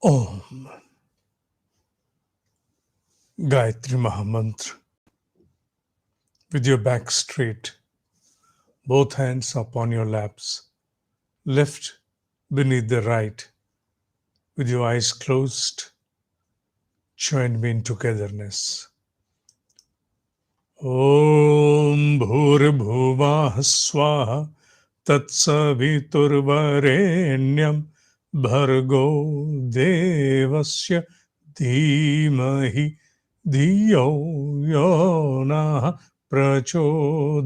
Om. Gayatri Mahamantra. With your back straight, both hands upon your laps, left beneath the right. With your eyes closed, join me in togetherness. Om Bhurabhuvah Swaha Tatsaviturvarenyam Bhargo Devasya Dhimahi Dhiyo Yona Prachodayat.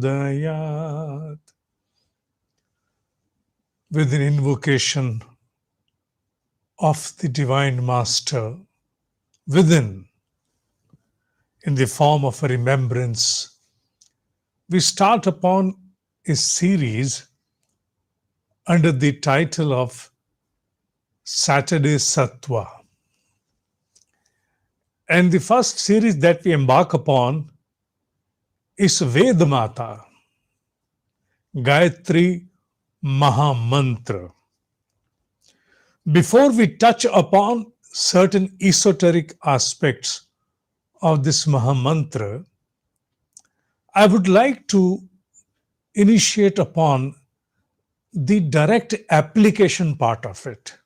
With an invocation of the Divine Master within, in the form of a remembrance, we start upon a series under the title of Saturday Sattva. And the first series that we embark upon is Vedamata, Gayatri Mahamantra. Before we touch upon certain esoteric aspects of this Mahamantra, I would like to initiate upon the direct application part of it.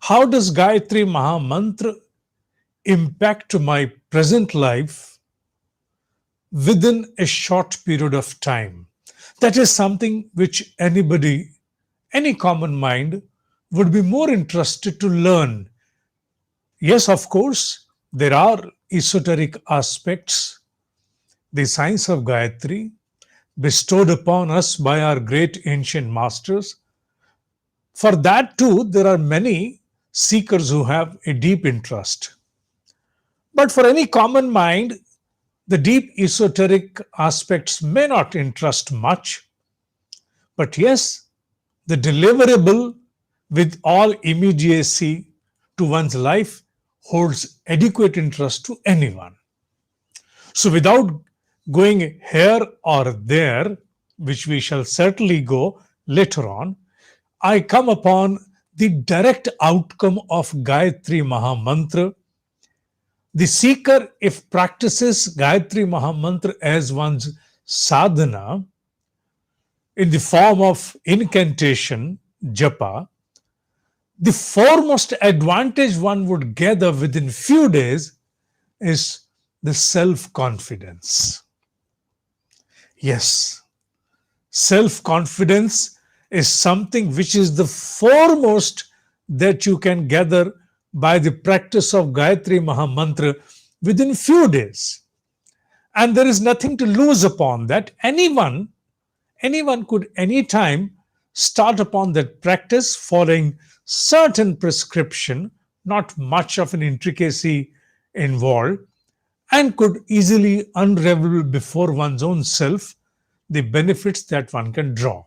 How does Gayatri Mahamantra impact my present life within a short period of time? That is something which anybody, any common mind, would be more interested to learn. Yes, of course, there are esoteric aspects, the science of Gayatri, bestowed upon us by our great ancient masters. For that too, there are many seekers who have a deep interest. But for any common mind, the deep esoteric aspects may not interest much. But yes, the deliverable with all immediacy to one's life holds adequate interest to anyone. So without going here or there, which we shall certainly go later on, I come upon the direct outcome of Gayatri Mahamantra. The seeker, if practices Gayatri Mahamantra as one's sadhana, in the form of incantation, japa, the foremost advantage one would gather within few days is the self-confidence. Yes, self-confidence is something which is the foremost that you can gather by the practice of Gayatri Mahamantra within few days. And there is nothing to lose upon that. Anyone could anytime start upon that practice following certain prescription, not much of an intricacy involved, and could easily unravel before one's own self the benefits that one can draw.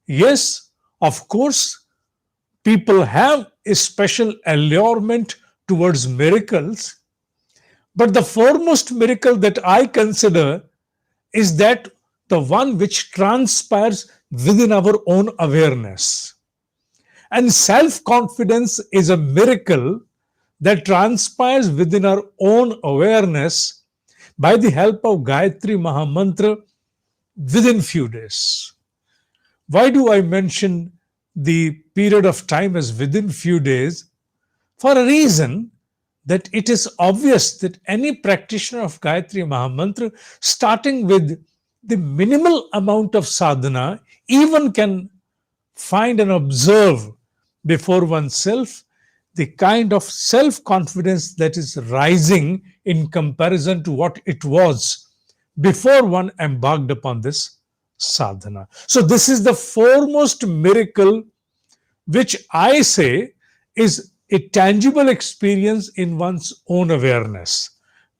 Yes, of course, people have a special allurement towards miracles, but the foremost miracle that I consider is that the one which transpires within our own awareness. And self-confidence is a miracle that transpires within our own awareness by the help of Gayatri Mahamantra within few days. Why do I mention the period of time as within few days? For a reason that it is obvious that any practitioner of Gayatri Mahamantra, starting with the minimal amount of sadhana, even can find and observe before oneself the kind of self-confidence that is rising in comparison to what it was before one embarked upon this sadhana. So this is the foremost miracle which I say is a tangible experience in one's own awareness.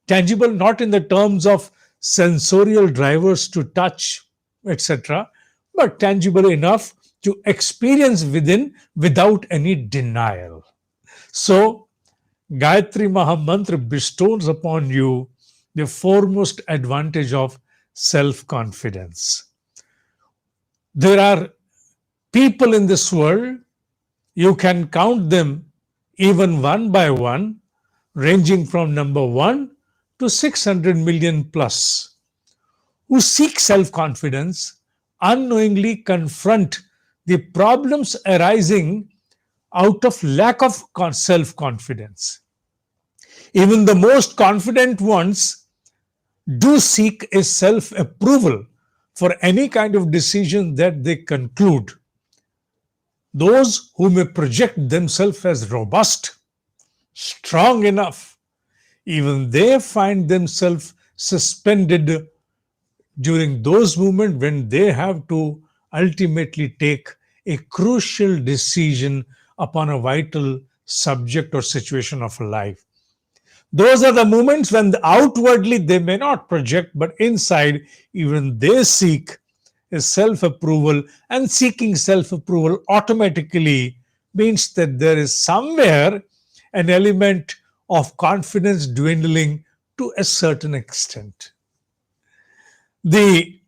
Tangible not in the terms of sensorial drivers to touch, etc., but tangible enough to experience within without any denial. So, Gayatri Mahamantra bestows upon you the foremost advantage of self-confidence. There are people in this world You can count them even one by one, ranging from number 1 to 600 million plus, who seek self confidence unknowingly confront the problems arising out of lack of self confidence. Even the most confident ones do seek a self approval for any kind of decision that they conclude. Those who may project themselves as robust, strong enough, even they find themselves suspended during those moments when they have to ultimately take a crucial decision upon a vital subject or situation of life. Those are the moments when outwardly they may not project, but inside, even they seek a self approval, and seeking self approval automatically means that there is somewhere an element of confidence dwindling to a certain extent. The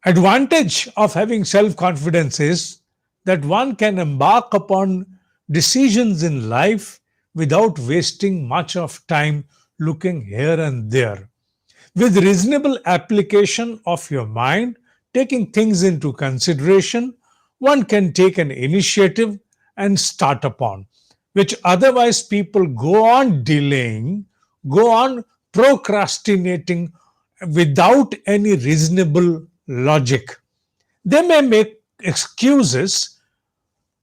advantage of having self confidence is that one can embark upon decisions in life without wasting much of time looking here and there. With reasonable application of your mind, taking things into consideration, one can take an initiative and start upon, which otherwise people go on delaying, go on procrastinating without any reasonable logic. They may make excuses,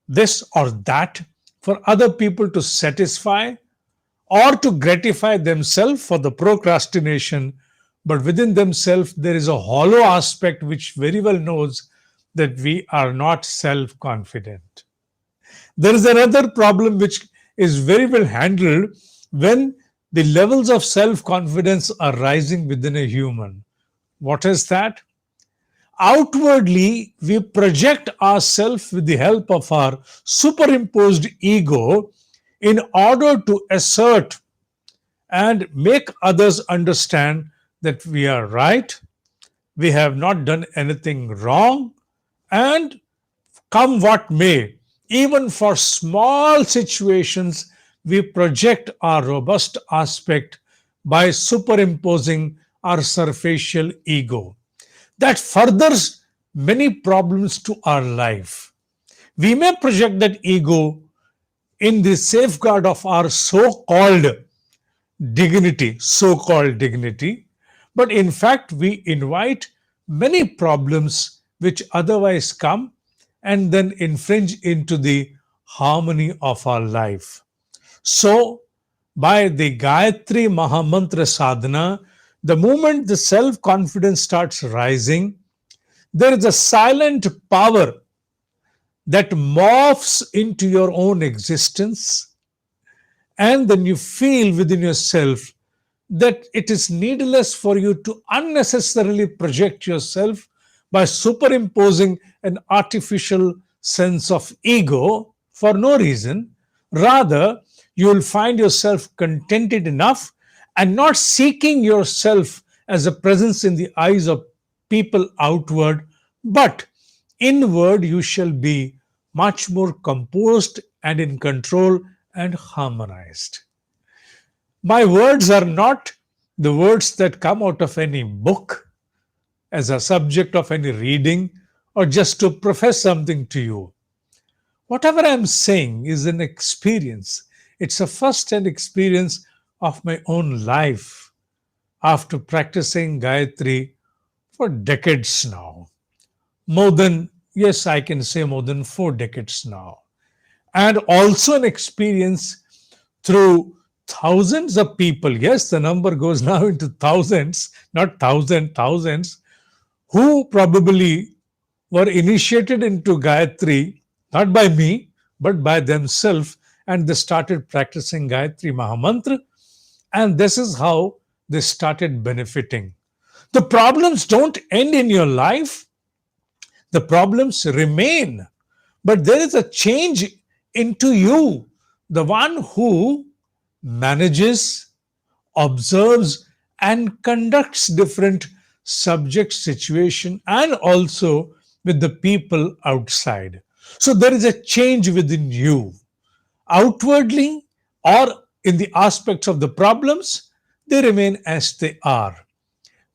this or that, for other people to satisfy or to gratify themselves for the procrastination, but within themselves there is a hollow aspect which very well knows that we are not self confident. There is another problem which is very well handled when the levels of self confidence are rising within a human. What is that? Outwardly, we project ourselves with the help of our superimposed ego in order to assert and make others understand that we are right, we have not done anything wrong, and come what may, even for small situations, we project our robust aspect by superimposing our superficial ego. That furthers many problems to our life. We may project that ego in the safeguard of our so called dignity, but in fact, we invite many problems which otherwise come and then infringe into the harmony of our life. So, by the Gayatri Mahamantra sadhana, the moment the self confidence starts rising, there is a silent power that morphs into your own existence, and then you feel within yourself that it is needless for you to unnecessarily project yourself by superimposing an artificial sense of ego for no reason. Rather, you will find yourself contented enough and not seeking yourself as a presence in the eyes of people outward, but inward you shall be much more composed and in control and harmonized. My words are not the words that come out of any book as a subject of any reading or just to profess something to you. Whatever I'm saying is an experience. It's a first hand experience of my own life after practicing Gayatri for decades now. More than, yes, I can say more than 4 decades now. And also an experience through thousands of people. Yes, the number goes now into thousands, not thousands, who probably were initiated into Gayatri, not by me, but by themselves, and they started practicing Gayatri Mahamantra, and this is how they started benefiting. The problems don't end in your life, the problems remain, but there is a change into you, the one who manages, observes, and conducts different subject situation and also with the people outside. So there is a change within you. Outwardly or in the aspects of the problems, they remain as they are.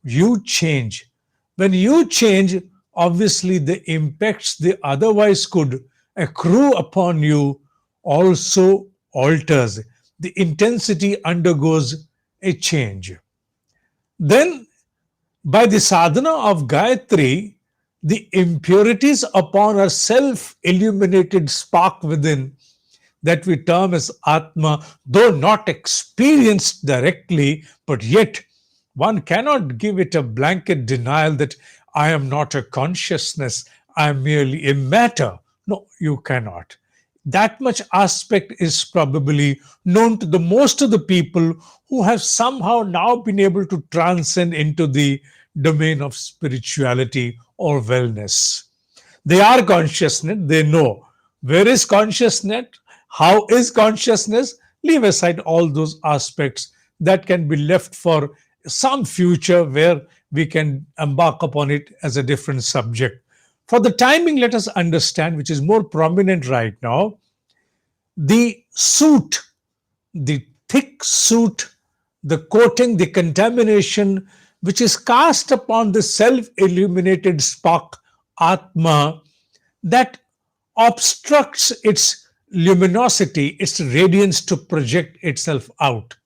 You change. When you change, obviously the impacts they otherwise could accrue upon you also alters. The intensity undergoes a change. Then, by the sadhana of Gayatri, the impurities upon our self illuminated spark within, that we term as Atma, though not experienced directly, but yet one cannot give it a blanket denial that I am not a consciousness, I am merely a matter. No, you cannot. That much aspect is probably known to the most of the people who have somehow now been able to transcend into the domain of spirituality or wellness. They are consciousness, they know. Where is consciousness? How is consciousness? Leave aside all those aspects that can be left for some future where we can embark upon it as a different subject. For the timing, let us understand, which is more prominent right now, the soot, the thick soot, the coating, the contamination which is cast upon the self illuminated spark, Atma, that obstructs its luminosity, its radiance to project itself out.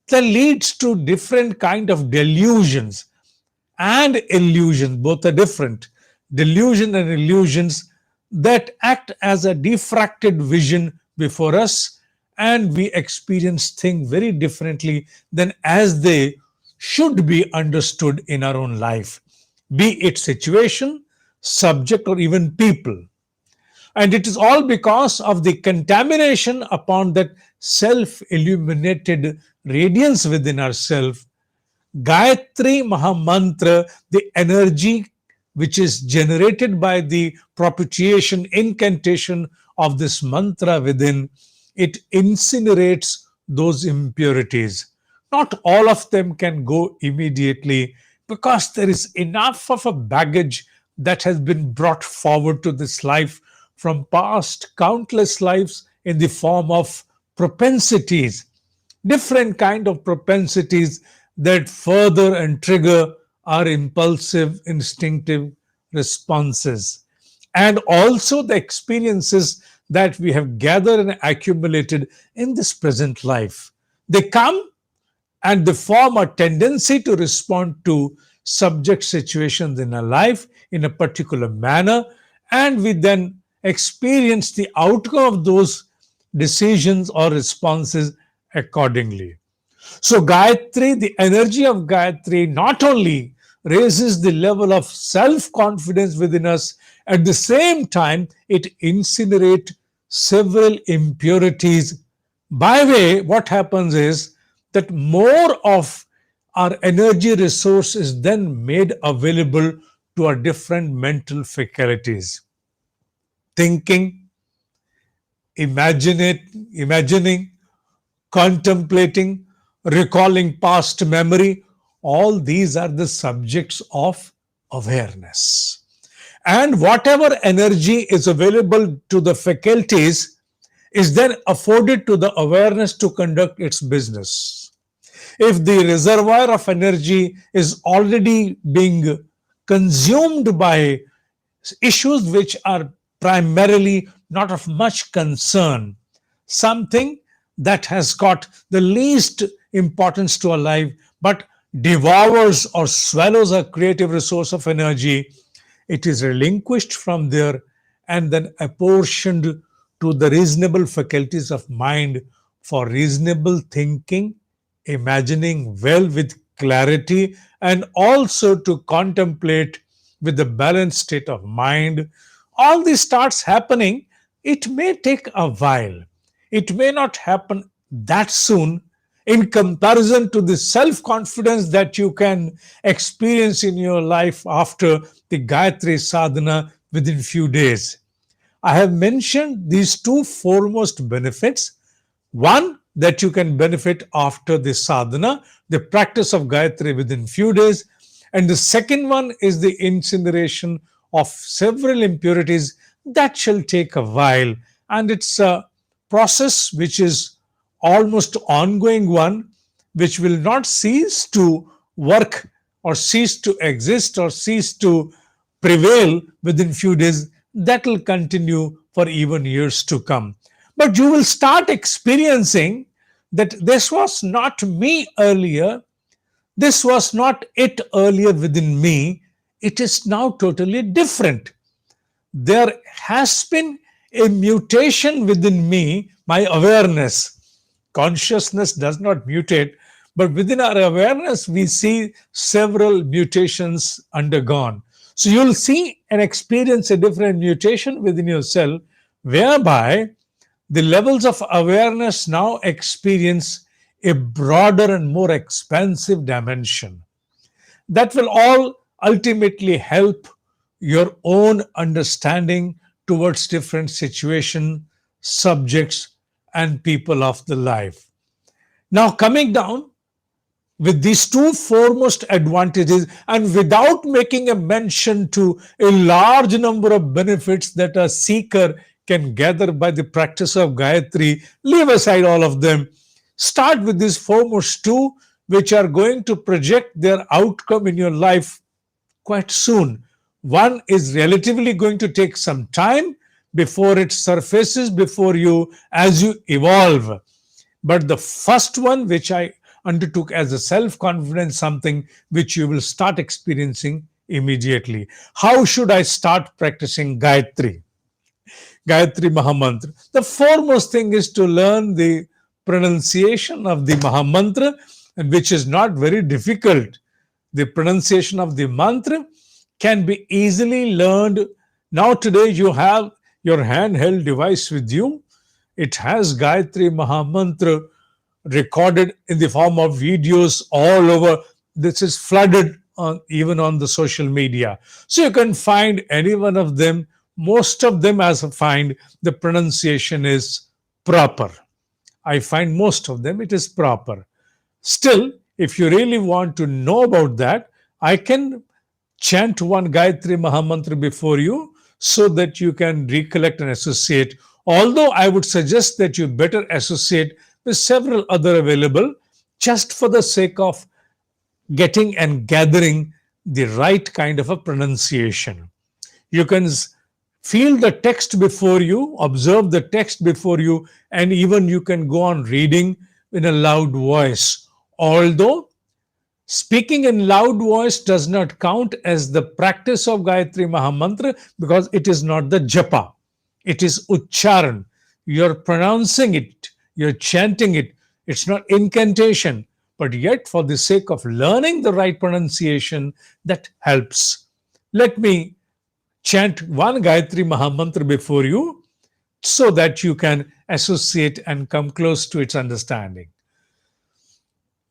That leads to different kind of delusions and illusions. Both are different. Delusion and illusions that act as a diffracted vision before us, and we experience things very differently than as they should be understood in our own life, be it situation, subject, or even people. And it is all because of the contamination upon that self illuminated radiance within ourselves. Gayatri Mahamantra, the energy which is generated by the propitiation incantation of this mantra within, it incinerates those impurities. Not all of them can go immediately because there is enough of a baggage that has been brought forward to this life from past countless lives in the form of propensities, different kind of propensities that further and trigger our impulsive instinctive responses, and also the experiences that we have gathered and accumulated in this present life. They come and they form a tendency to respond to subject situations in our life in a particular manner, and we then experience the outcome of those decisions or responses accordingly. So, Gayatri, the energy of Gayatri not only raises the level of self confidence within us, at the same time, it incinerates several impurities. By way, what happens is that more of our energy resource is then made available to our different mental faculties. Thinking, imagining, contemplating, recalling past memory, all these are the subjects of awareness. And whatever energy is available to the faculties is then afforded to the awareness to conduct its business. If the reservoir of energy is already being consumed by issues which are primarily not of much concern, something that has got the least importance to our life but devours or swallows a creative resource of energy, it is relinquished from there and then apportioned to the reasonable faculties of mind for reasonable thinking, imagining well with clarity, and also to contemplate with the balanced state of mind. All this starts happening. It may take a while. It may not happen that soon in comparison to the self confidence that you can experience in your life after the Gayatri Sadhana within few days. I have mentioned these two foremost benefits. One, that you can benefit after the sadhana, the practice of Gayatri within few days. And the second one is the incineration of several impurities that shall take a while, and it's a process which is almost ongoing one, which will not cease to work or cease to exist or cease to prevail within few days. That will continue for even years to come. But you will start experiencing that this was not me earlier, this was not it earlier within me, it is now totally different. There has been a mutation within me, my awareness. Consciousness does not mutate, but within our awareness, we see several mutations undergone. So you'll see and experience a different mutation within yourself, whereby the levels of awareness now experience a broader and more expansive dimension that will all ultimately help your own understanding towards different situations, subjects, and people of the life. Now, coming down with these two foremost advantages, and without making a mention to a large number of benefits that a seeker can gather by the practice of Gayatri, leave aside all of them. Start with these foremost two, which are going to project their outcome in your life quite soon. One is relatively going to take some time before it surfaces before you as you evolve. But the first one, which I undertook as a self confidence, something which you will start experiencing immediately. How should I start practicing Gayatri? Gayatri Mahamantra. The foremost thing is to learn the pronunciation of the Mahamantra, and which is not very difficult. The pronunciation of the mantra can be easily learned. Now, today, you have your handheld device with you. It has Gayatri Mahamantra recorded in the form of videos all over. This is flooded on even on the social media. So you can find any one of them. Most of them, as I find, the pronunciation is proper. I find most of them it is proper. Still, if you really want to know about that, I can chant one Gayatri Mahamantra before you so that you can recollect and associate. Although I would suggest that you better associate with several other available, just for the sake of getting and gathering the right kind of a pronunciation. You can feel the text before you, observe the text before you, and even you can go on reading in a loud voice. Although speaking in loud voice does not count as the practice of Gayatri Mahamantra, because it is not the japa. It is uchcharan. You're pronouncing it, you're chanting it. It's not incantation. But yet, for the sake of learning the right pronunciation, that helps. Let me chant one Gayatri Mahamantra before you so that you can associate and come close to its understanding.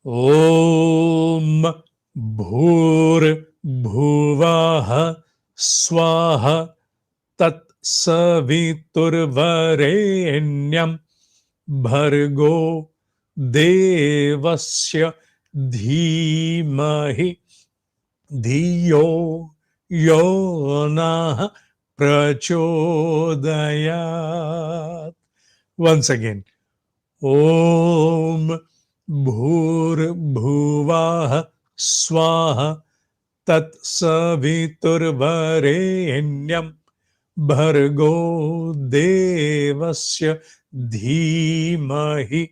Om Bhur Bhuvah Swaha Tat Saviturvarenyam Bhargo Devasya Dhimahi Dhiyo Yona Prachodayat. Once again. Om Bhur Bhuvah Swaha Tat Saviturvarenyam Bhargo Devasya Dhimahi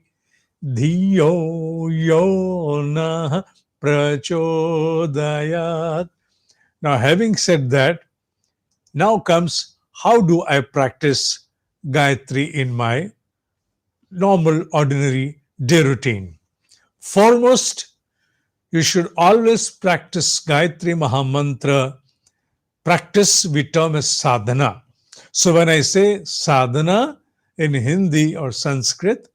Dhiyo Yona Prachodayat. Now, having said that, now comes how do I practice Gayatri in my normal, ordinary day routine. Foremost, you should always practice Gayatri Mahamantra. Practice we term as sadhana. So when I say sadhana in Hindi or Sanskrit,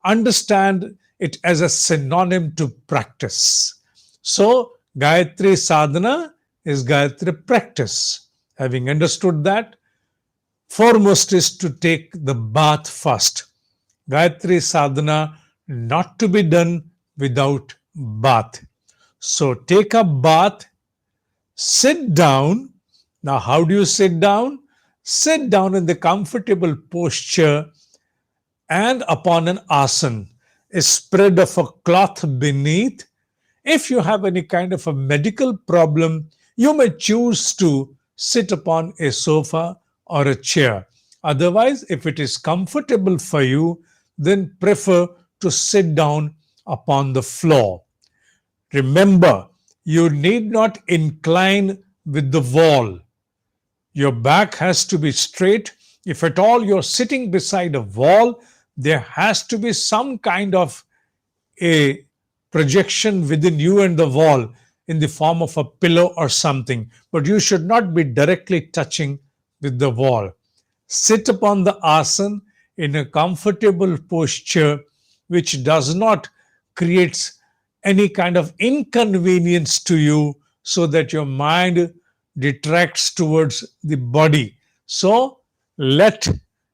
understand it as a synonym to practice. So Gayatri Sadhana is Gayatri practice. Having understood that, foremost is to take the bath first. Gayatri Sadhana not to be done without bath. So take a bath, sit down. Now, how do you sit down? Sit down in the comfortable posture and upon an asan, a spread of a cloth beneath. If you have any kind of a medical problem, you may choose to sit upon a sofa or a chair. Otherwise, if it is comfortable for you, then prefer to sit down upon the floor. Remember, you need not incline with the wall. Your back has to be straight. If at all you're sitting beside a wall, there has to be some kind of a projection within you and the wall in the form of a pillow or something, but you should not be directly touching with the wall. Sit upon the asan in a comfortable posture which does not create any kind of inconvenience to you, so that your mind detracts towards the body. So let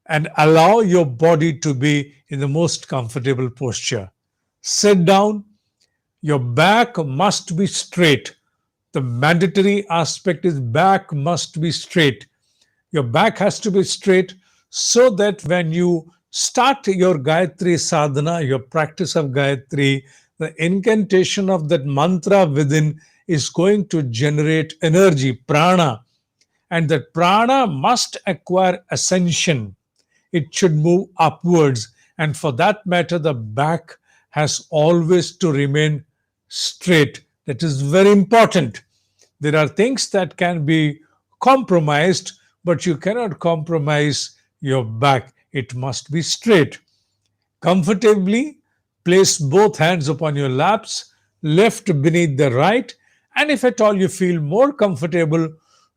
and allow your body to be in the most comfortable posture. Sit down. Your back must be straight. The mandatory aspect is back must be straight. Your back has to be straight, so that when you start your Gayatri Sadhana, your practice of Gayatri, the incantation of that mantra within is going to generate energy, prana, and that prana must acquire ascension. It should move upwards, and for that matter, the back has always to remain straight. That is very important. There are things that can be compromised, but you cannot compromise your back. It must be straight. Comfortably place both hands upon your laps, left beneath the right, and if at all you feel more comfortable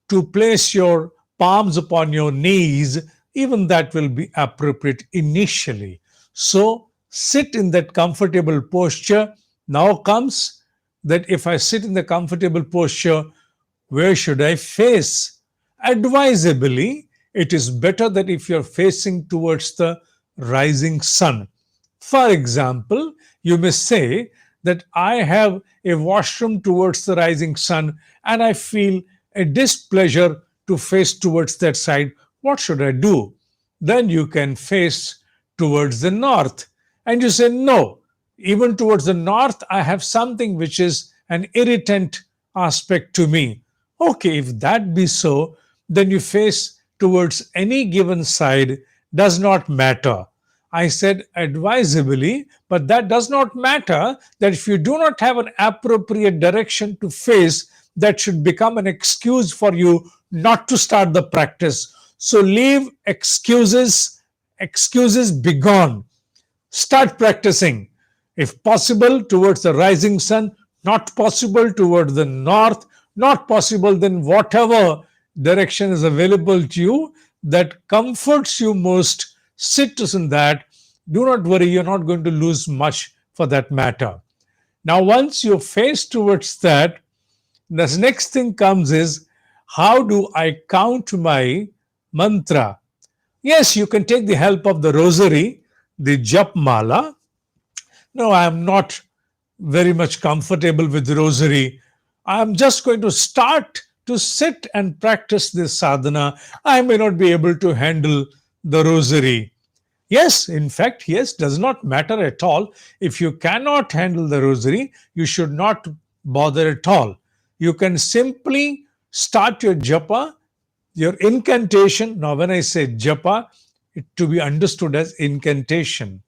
to place your palms upon your knees, even that will be appropriate initially. So sit in that comfortable posture. Now comes that if I sit in the comfortable posture, where should I face? Advisably, it is better that if you're facing towards the rising sun. For example, you may say that I have a washroom towards the rising sun and I feel a displeasure to face towards that side. What should I do? Then you can face towards the north. And you say, no, even towards the north, I have something which is an irritant aspect to me. Okay, if that be so, then you face towards any given side, does not matter. I said advisably, but that does not matter, that if you do not have an appropriate direction to face, that should become an excuse for you not to start the practice. So leave excuses, excuses be gone. Start practicing. If possible, towards the rising sun, not possible towards the north, not possible, then whatever direction is available to you that comforts you most, sit in that. Do not worry, you're not going to lose much for that matter. Now, once you face towards that, the next thing comes is, how do I count my mantra? Yes, you can take the help of the rosary, the jap mala. No, I am not very much comfortable with the rosary. I am just going to start to sit and practice this sadhana. I may not be able to handle the rosary. Yes, in fact, yes, does not matter at all. If you cannot handle the rosary, you should not bother at all. You can simply start your japa, your incantation. Now, when I say japa, it to be understood as incantation.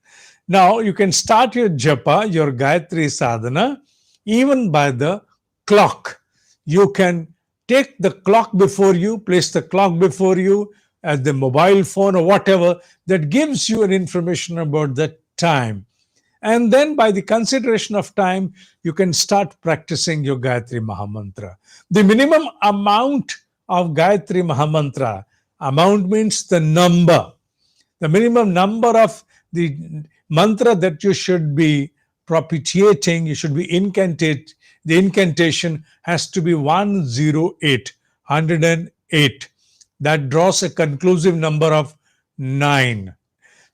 Now, you can start your japa, your Gayatri sadhana, even by the clock. You can take the clock before you, place the clock before you as the mobile phone or whatever that gives you an information about the time. And then by the consideration of time, you can start practicing your Gayatri Mahamantra. The minimum amount of Gayatri Mahamantra, amount means the number. The minimum number of the mantra that you should be propitiating, you should be incantate, the incantation has to be 108, 108. That draws a conclusive number of 9.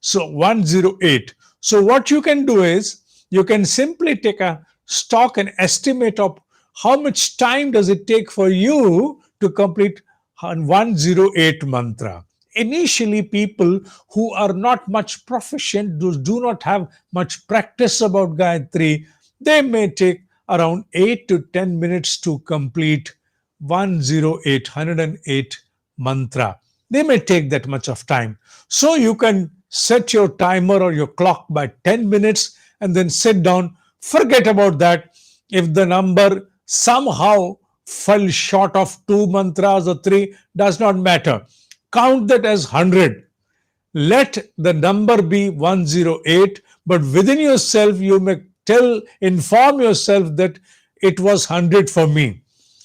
So 108. So what you can do is, you can simply take a stock and estimate of how much time does it take for you to complete 108 mantra. Initially, people who are not much proficient, do not have much practice about Gayatri, they may take around 8 to 10 minutes to complete 108 mantra. They may take that much of time. So you can set your timer or your clock by 10 minutes and then sit down. Forget about that. If the number somehow fell short of two mantras or three, does not matter. Count that as 100. Let the number be 108, but within yourself you may inform yourself that it was 100 for me.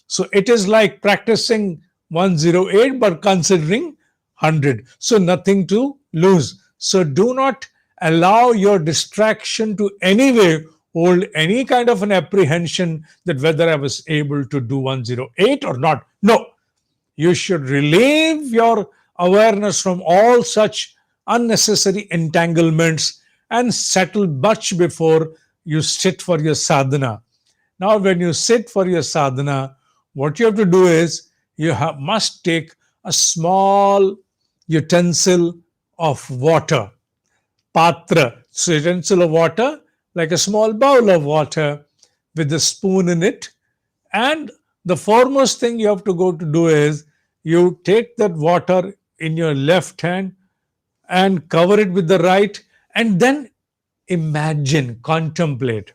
So it is like practicing 108 but considering 100. So nothing to lose. So do not allow your distraction to anyway hold any kind of an apprehension that whether I was able to do 108 or not. No, you should relieve your awareness from all such unnecessary entanglements and settle much before you sit for your sadhana. Now, when you sit for your sadhana, what you have to do is must take a small utensil of water, patra, so utensil of water, like a small bowl of water with a spoon in it. And the foremost thing you have to go to do is you take that water in your left hand and cover it with the right, and then imagine, contemplate.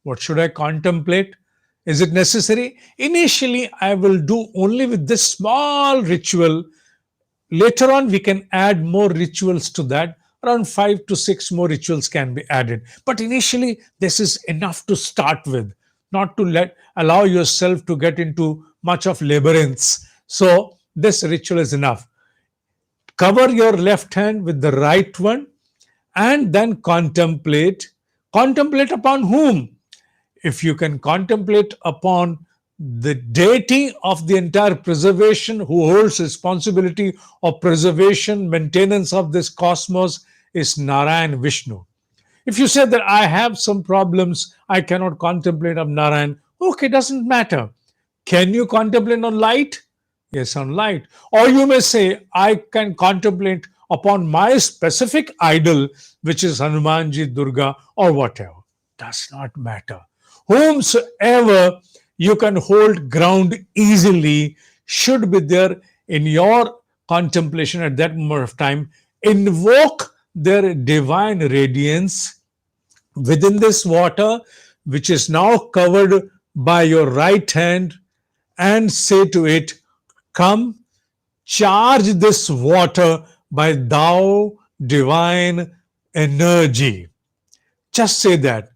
What should I contemplate? Is it necessary? Initially, I will do only with this small ritual. Later on, we can add more rituals to that. Around 5 to 6 more rituals can be added. But initially, this is enough to start with, not to allow yourself to get into much of labyrinths. So, this ritual is enough. Cover your left hand with the right one and then contemplate. Contemplate upon whom? If you can contemplate upon the deity of the entire preservation who holds responsibility of preservation, maintenance of this cosmos is Narayan Vishnu. If you say that I have some problems, I cannot contemplate on Narayan, okay, doesn't matter. Can you contemplate on light? Yes, on light. Or you may say, I can contemplate upon my specific idol, which is Hanumanji, Durga, or whatever. Does not matter. Whomsoever you can hold ground easily should be there in your contemplation at that moment of time. Invoke their divine radiance within this water, which is now covered by your right hand, and say to it, come, charge this water by thou divine energy. Just say that.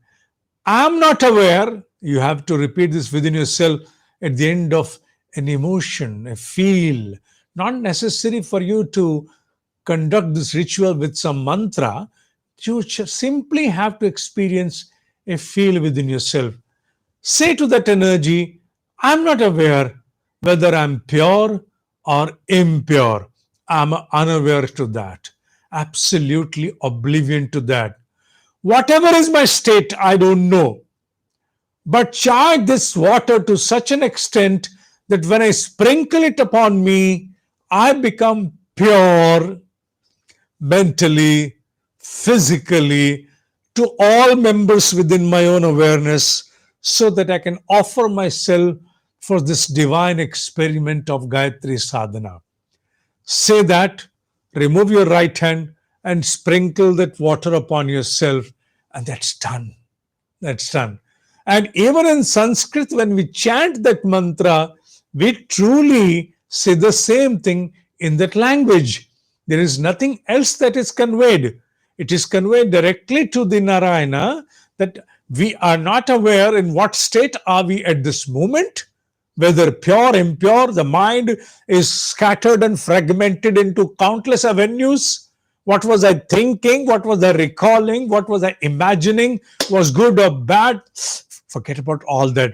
I am not aware. You have to repeat this within yourself at the end of an emotion, a feel. Not necessary for you to conduct this ritual with some mantra. You simply have to experience a feel within yourself. Say to that energy, I'm not aware whether I'm pure or impure. I'm unaware to that. Absolutely oblivion to that. Whatever is my state, I don't know. But charge this water to such an extent that when I sprinkle it upon me, I become pure mentally, physically, to all members within my own awareness, so that I can offer myself for this divine experiment of Gayatri Sadhana. Say that, remove your right hand and sprinkle that water upon yourself, and that's done. That's done. And even in Sanskrit, when we chant that mantra, we truly say the same thing in that language. There is nothing else that is conveyed. It is conveyed directly to the Narayana that we are not aware in what state are we at this moment, whether pure, impure, the mind is scattered and fragmented into countless avenues. What was I thinking? What was I recalling? What was I imagining? Was good or bad? Forget about all that.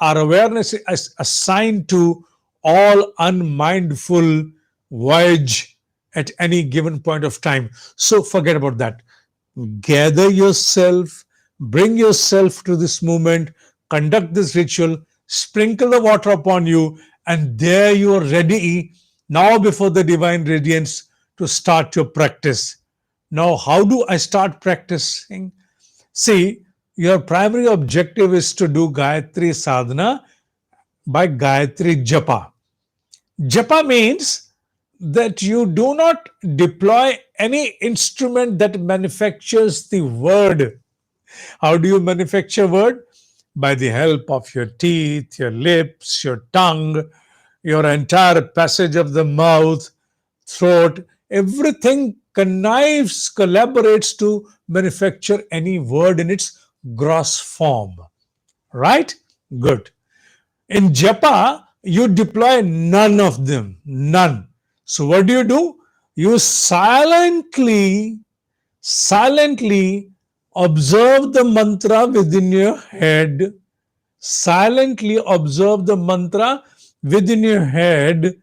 Our awareness is assigned to all unmindful voyage at any given point of time. So forget about that. Gather yourself, bring yourself to this moment, conduct this ritual, sprinkle the water upon you, and there you are ready now before the divine radiance to start your practice. Now, how do I start practicing? See, your primary objective is to do Gayatri Sadhna by Gayatri Japa. Japa means that you do not deploy any instrument that manufactures the word. How do you manufacture word? By the help of your teeth, your lips, your tongue, your entire passage of the mouth, throat, everything connives, collaborates to manufacture any word in its gross form. Right? Good. In japa, you deploy none of them. None. So what do? You silently observe the mantra within your head. Silently observe the mantra within your head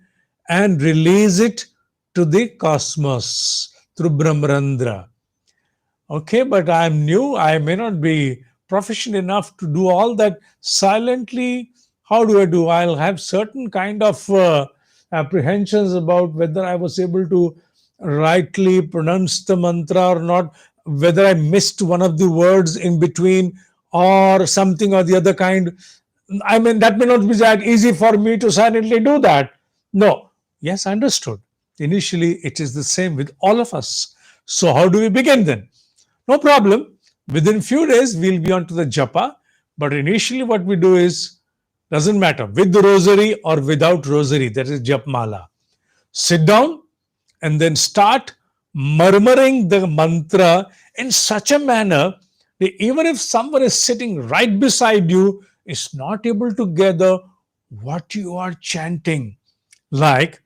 and release it to the cosmos through Brahmarandra. Okay, but I'm new. I may not be proficient enough to do all that silently. How do I do? I'll have certain kind of apprehensions about whether I was able to rightly pronounce the mantra or not, whether I missed one of the words in between or something or the other kind. I mean, that may not be that easy for me to silently do that. No. Yes, understood. Initially, it is the same with all of us. So, how do we begin then? No problem. Within few days, we'll be on to the japa. But initially, what we do is, doesn't matter, with the rosary or without rosary, that is japmala. Sit down and then start murmuring the mantra in such a manner that even if someone is sitting right beside you, is not able to gather what you are chanting. Like,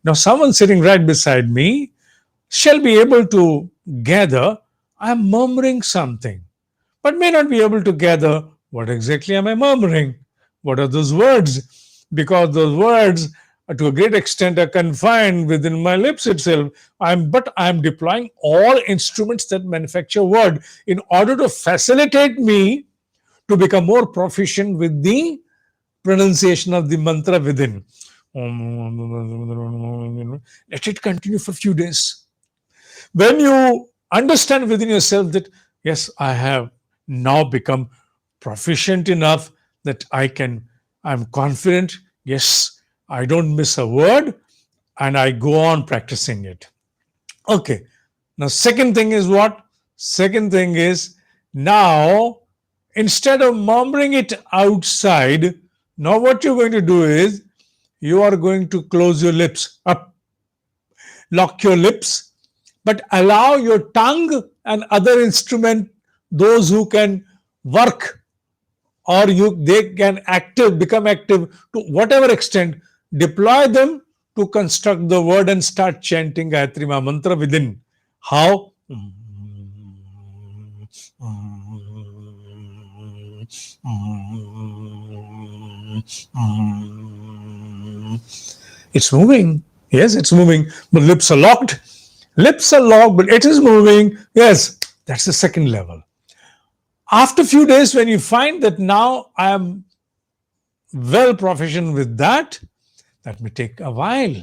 now, someone sitting right beside me shall be able to gather I am murmuring something, but may not be able to gather what exactly am I murmuring. What are those words? Because those words, to a great extent, are confined within my lips itself. I'm deploying all instruments that manufacture word in order to facilitate me to become more proficient with the pronunciation of the mantra within. Let it continue for a few days. When you understand within yourself that, yes, I have now become proficient enough that I'm confident, yes, I don't miss a word, and I go on practicing it. Okay. Now, second thing is what? Second thing is now, instead of murmuring it outside, now what you're going to do is you are going to close your lips up, lock your lips, but allow your tongue and other instrument, those who can work or they can become active to whatever extent, deploy them to construct the word and start chanting Gayatri Mahamantra within. How? It's moving. Yes, it's moving. But lips are locked. Lips are locked, but it is moving. Yes, that's the second level. After a few days, when you find that now I am well proficient with that, that may take a while.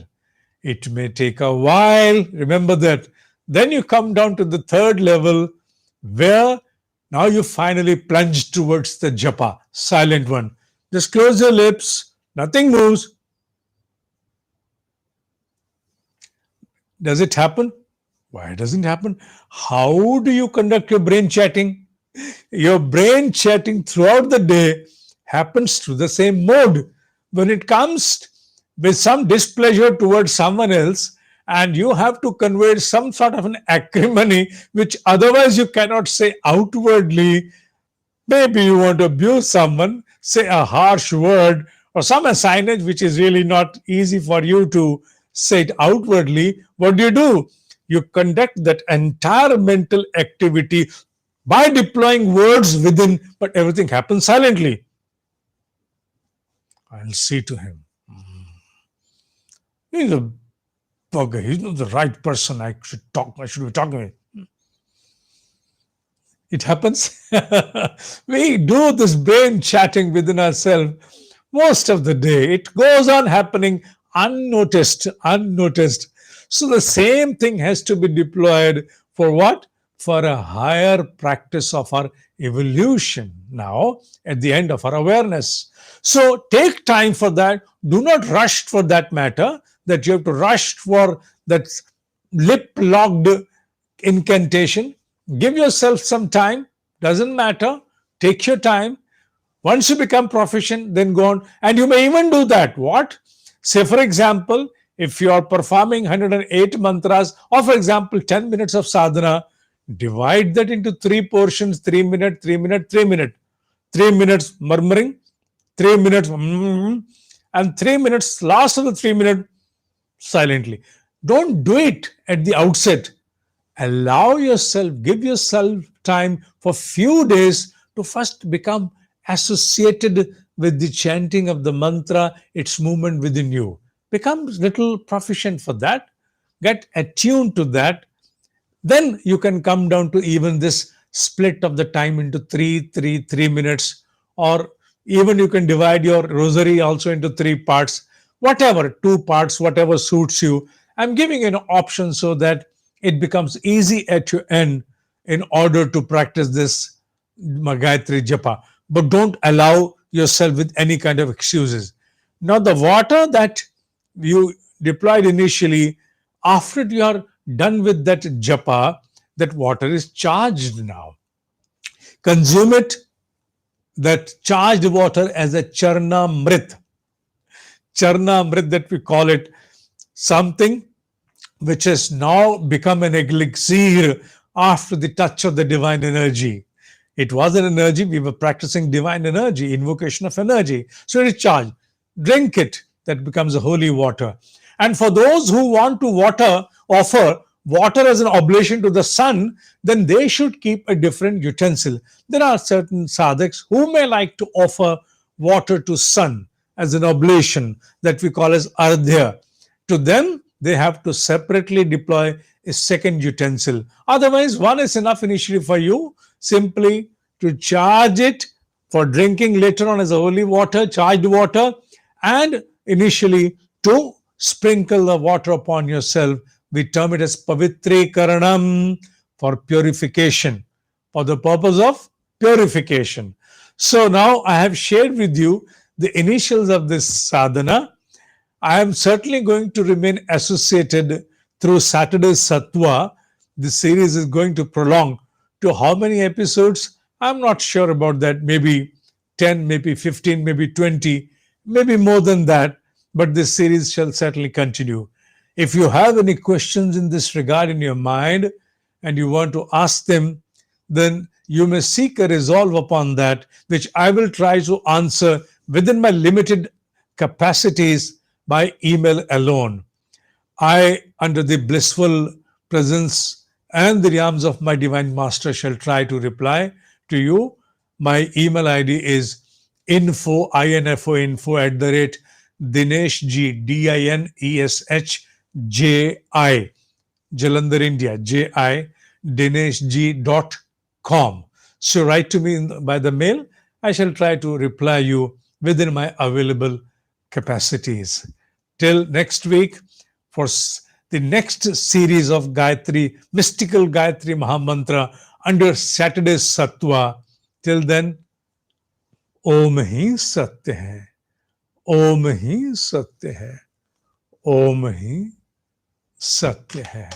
It may take a while. Remember that. Then you come down to the third level where now you finally plunge towards the japa, silent one. Just close your lips, nothing moves. Does it happen? Why doesn't it happen? How do you conduct your brain chatting? Your brain chatting throughout the day happens through the same mode. When it comes with some displeasure towards someone else, and you have to convey some sort of an acrimony which otherwise you cannot say outwardly. Maybe you want to abuse someone, say a harsh word or some signage which is really not easy for you to say it outwardly. What do? You conduct that entire mental activity by deploying words within, but everything happens silently. I'll say to him, he's a bugger. He's not the right person I should be talking with. It happens. We do this brain chatting within ourselves most of the day. It goes on happening unnoticed, unnoticed. So the same thing has to be deployed for what? For a higher practice of our evolution now at the end of our awareness. So take time for that. Do not rush for that matter, that you have to rush for that lip locked incantation. Give yourself some time, doesn't matter. Take your time. Once you become proficient, then go on. And you may even do that. What? Say, for example, if you are performing 108 mantras, or for example, 10 minutes of sadhana, divide that into three portions: 3 minute, 3 minute, 3 minute. 3 minutes murmuring, 3 minutes, and 3 minutes, last of the 3 minute, silently. Don't do it at the outset. Allow yourself, give yourself time for few days to first become associated with the chanting of the mantra, its movement within you. Become little proficient for that. Get attuned to that. Then you can come down to even this split of the time into 3 minutes, or even you can divide your rosary also into three parts, whatever, two parts, whatever suits you. I'm giving you an option so that it becomes easy at your end in order to practice this Gayatri Japa. But don't allow yourself with any kind of excuses. Now, the water that you deployed initially, after you are done with that japa, that water is charged now. Consume it, that charged water, as a charna mrit. Charna mrit, that we call it, something which has now become an elixir after the touch of the divine energy. It was an energy, we were practicing divine energy, invocation of energy. So it is charged. Drink it, that becomes a holy water. And for those who want to offer water as an oblation to the sun, then they should keep a different utensil. There are certain sadhaks who may like to offer water to sun as an oblation, that we call as Ans.The. To them, they have to separately deploy a second utensil. Otherwise, one is enough initially for you, simply to charge it for drinking later on as a holy water, charged water, and initially to sprinkle the water upon yourself. We term it as pavitrikaranam, for purification, for the purpose of purification. So now I have shared with you the initials of this sadhana. I am certainly going to remain associated through Saturday's Sattva. This series is going to prolong to how many episodes? I'm not sure about that. Maybe 10, maybe 15, maybe 20, maybe more than that. But this series shall certainly continue. If you have any questions in this regard in your mind and you want to ask them, then you may seek a resolve upon that, which I will try to answer within my limited capacities by email alone. I, under the blissful presence and the realms of my Divine Master, shall try to reply to you. My email ID is info at the rate Dineshji, DINESHJI, Jalandhar, India, JI, dineshji.com. So write to me by the mail. I shall try to reply you within my available capacities. Till next week, for the next series of Gayatri, mystical Gayatri Mahamantra under Saturday's Sattva. Till then, Om ही सत्य है, Om ही सत्य है, Om ही सत्य है.